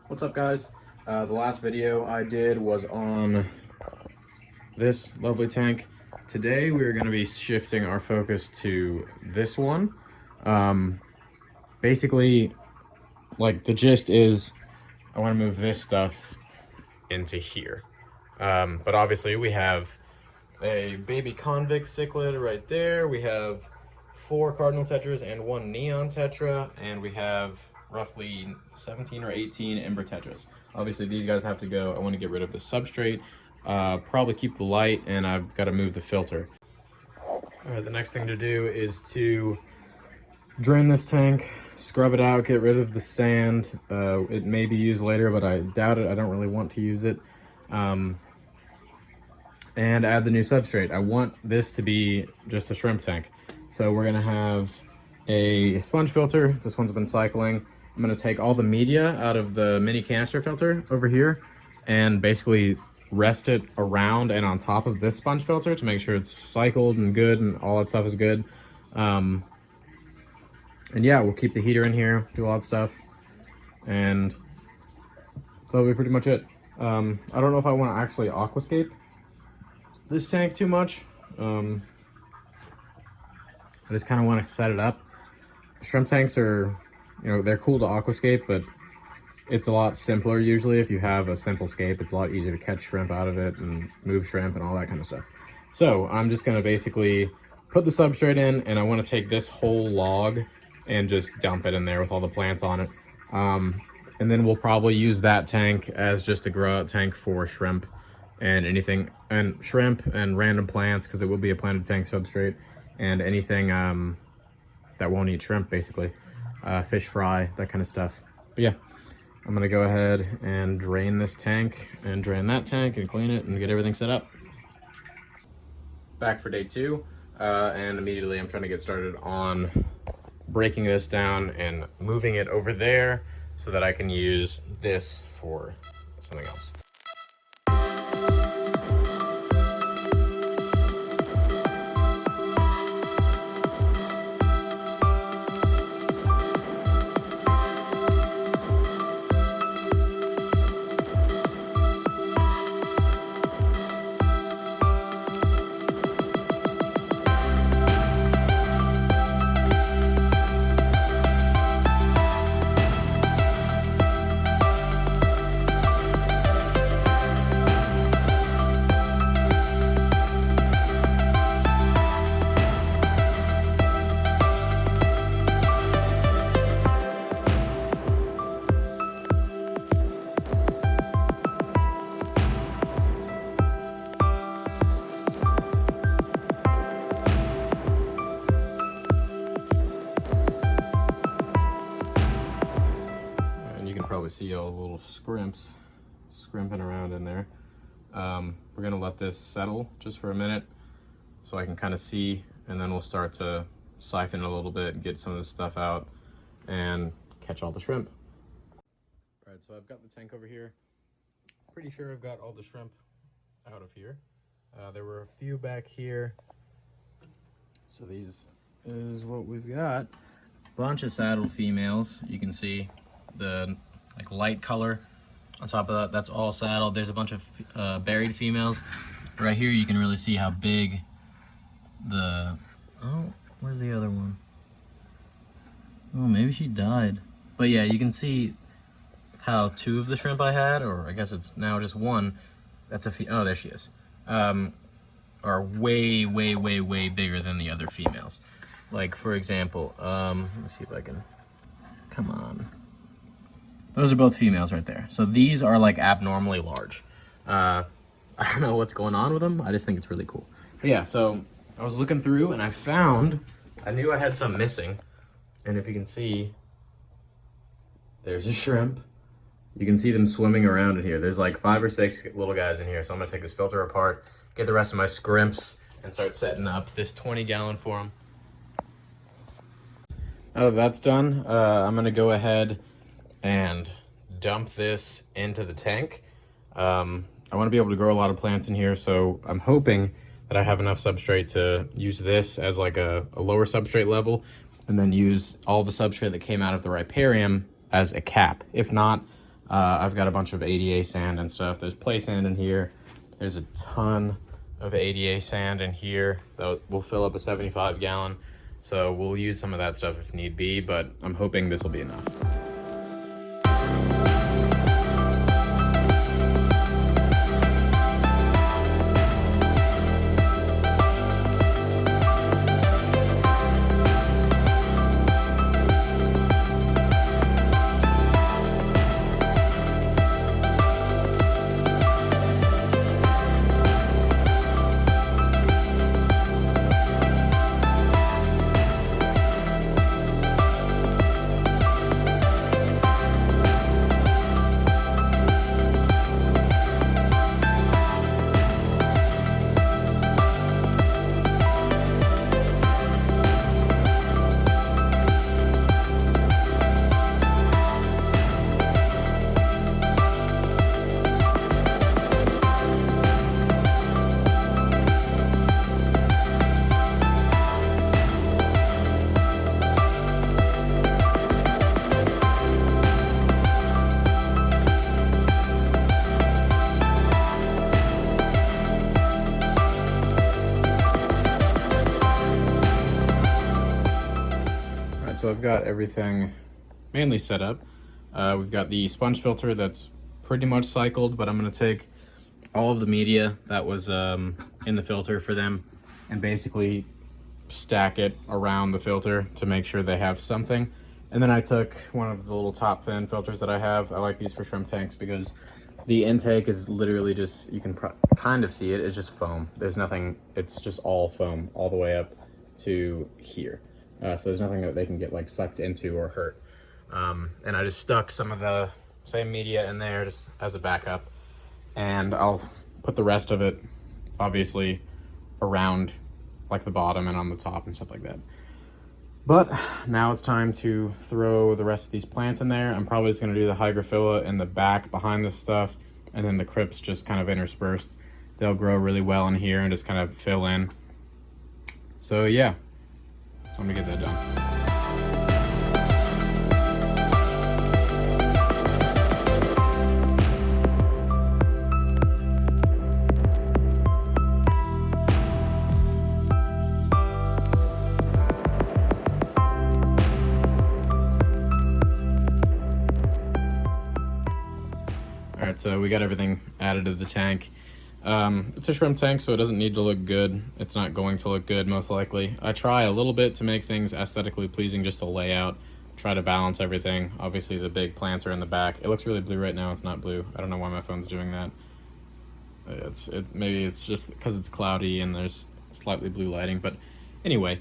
What's up, guys? The last video I did was on this lovely tank. Today we're going to be shifting our focus to this one. Basically, like, the gist is I want to move this stuff into here. But obviously we have a baby convict cichlid right there. We have 4 cardinal tetras and 1 neon tetra, and we have roughly 17 or 18 ember tetras. Obviously these guys have to go. I want to get rid of the substrate, probably keep the light, and I've got to move the filter. Alright, the next thing to do is to drain this tank, scrub it out, get rid of the sand. It may be used later, but I doubt it. I don't really want to use it. And add the new substrate. I want this to be just a shrimp tank. So we're gonna have a sponge filter. This one's been cycling. I'm gonna take all the media out of the mini canister filter over here and basically rest it around and on top of this sponge filter to make sure it's cycled and good and all that stuff is good. And yeah, we'll keep the heater in here, do all that stuff, and that'll be pretty much it. I don't know if I want to actually aquascape this tank too much. I just kind of want to set it up. Shrimp tanks are, they're cool to aquascape, but it's a lot simpler usually. If you have a simple scape, it's a lot easier to catch shrimp out of it and move shrimp and all that kind of stuff. So I'm just going to basically put the substrate in, and I want to take this whole log and just dump it in there with all the plants on it. And then we'll probably use that tank as just a grow out tank for shrimp and anything, and shrimp and random plants, because it will be a planted tank substrate, and anything that won't eat shrimp, basically. Fish fry, that kind of stuff. But yeah, I'm gonna go ahead and drain this tank and drain that tank and clean it and get everything set up. Back for day 2, and immediately I'm trying to get started on breaking this down and moving it over there so that I can use this for something else. See all the little scrimping around in there. We're gonna let this settle just for a minute so I can kind of see, and then we'll start to siphon a little bit, get some of this stuff out, and catch all the shrimp. All right, so I've got the tank over here. Pretty sure I've got all the shrimp out of here. There were a few back here. So these is what we've got. Bunch of saddled females. You can see the light color on top of that. That's all saddled. There's a bunch of buried females. Right here you can really see how big the... Oh, where's the other one? Oh, maybe she died. But yeah, you can see how 2 of the shrimp I had, or I guess it's now just 1, that's a oh, there she is, are way bigger than the other females. Like, for example, let me see if I can... Come on. Those are both females right there. So these are like abnormally large. I don't know what's going on with them. I just think it's really cool. But yeah, so I was looking through and I knew I had some missing. And if you can see, there's a shrimp. You can see them swimming around in here. There's like 5 or 6 little guys in here. So I'm gonna take this filter apart, get the rest of my scrimps, and start setting up this 20-gallon for them. Now that that's done, I'm gonna go ahead and dump this into the tank. I want to be able to grow a lot of plants in here, so I'm hoping that I have enough substrate to use this as like a lower substrate level, and then use all the substrate that came out of the riparium as a cap. If not, I've got a bunch of ADA sand and stuff. There's play sand in here. There's a ton of ADA sand in here that will fill up a 75-gallon. So we'll use some of that stuff if need be, but I'm hoping this will be enough. So I've got everything mainly set up. We've got the sponge filter that's pretty much cycled, but I'm gonna take all of the media that was in the filter for them and basically stack it around the filter to make sure they have something. And then I took one of the little top fin filters that I have. I like these for shrimp tanks because the intake is literally just, you can kind of see it, it's just foam. There's nothing, it's just all foam all the way up to here. So there's nothing that they can get like sucked into or hurt. And I just stuck some of the same media in there just as a backup. And I'll put the rest of it obviously around like the bottom and on the top and stuff like that. But now it's time to throw the rest of these plants in there. I'm probably just gonna do the hygrophila in the back behind this stuff, and then the crypts just kind of interspersed. They'll grow really well in here and just kind of fill in. So yeah. I'm gonna get that done. All right, so we got everything added to the tank. It's a shrimp tank, so it doesn't need to look good. It's not going to look good, most likely. I try a little bit to make things aesthetically pleasing, just the layout, try to balance everything. Obviously, the big plants are in the back. It looks really blue right now. It's not blue. I don't know why my phone's doing that. Maybe it's just because it's cloudy and there's slightly blue lighting. But anyway,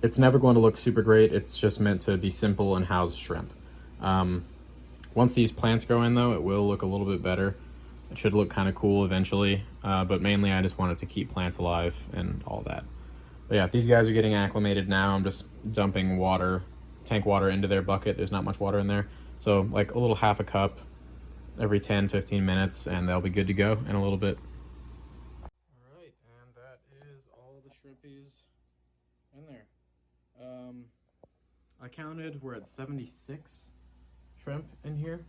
it's never going to look super great. It's just meant to be simple and house shrimp. Once these plants go in though, it will look a little bit better. It should look kind of cool eventually, but mainly I just wanted to keep plants alive and all that. But yeah, these guys are getting acclimated now. I'm just dumping water, tank water into their bucket. There's not much water in there. So like a little half a cup every 10-15 minutes and they'll be good to go in a little bit. All right, and that is all the shrimpies in there. I counted, we're at 76 shrimp in here.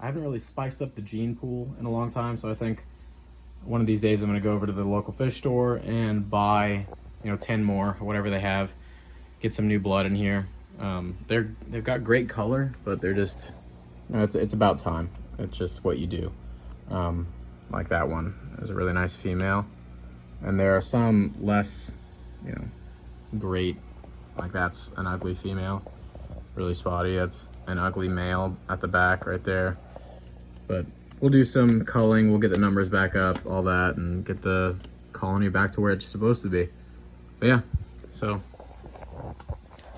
I haven't really spiced up the gene pool in a long time, so I think one of these days I'm gonna go over to the local fish store and buy, 10 more, whatever they have, get some new blood in here. They've got great color, but they're just, it's about time. It's just what you do. Like that one is a really nice female, and there are some less, great, like that's an ugly female, really spotty. That's an ugly male at the back right there. But we'll do some culling, we'll get the numbers back up, all that, and get the colony back to where it's supposed to be. But yeah, so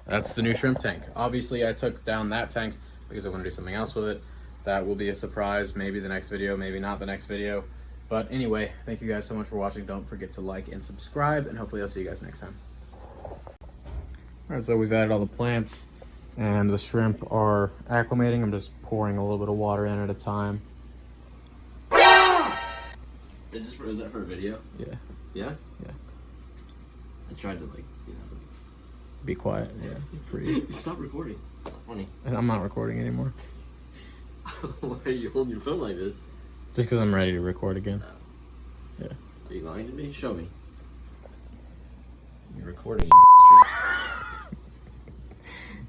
that's the new shrimp tank. Obviously I took down that tank because I want to do something else with it. That will be a surprise, maybe the next video, maybe not the next video. But anyway, thank you guys so much for watching. Don't forget to like and subscribe, and hopefully I'll see you guys next time. All right, so we've added all the plants and the shrimp are acclimating. I'm just pouring a little bit of water in at a time. Is that for a video? Yeah. Yeah? Yeah. I tried to Be quiet, yeah, freeze. Stop recording. It's not funny. I'm not recording anymore. Why are you holding your phone like this? Just because I'm ready to record again. No. Yeah. Are you lying to me? Show me. You're recording,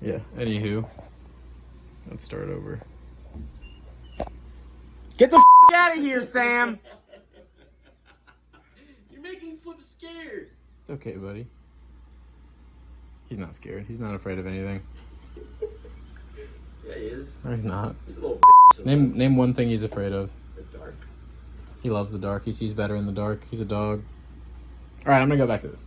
Yeah. Anywho, let's start over. Get the out of here, Sam! You're making Flip scared. It's okay, buddy. He's not scared. He's not afraid of anything. Yeah, he is. No, he's not. He's a little Name one thing he's afraid of. The dark. He loves the dark. He sees better in the dark. He's a dog. All right, I'm gonna go back to this.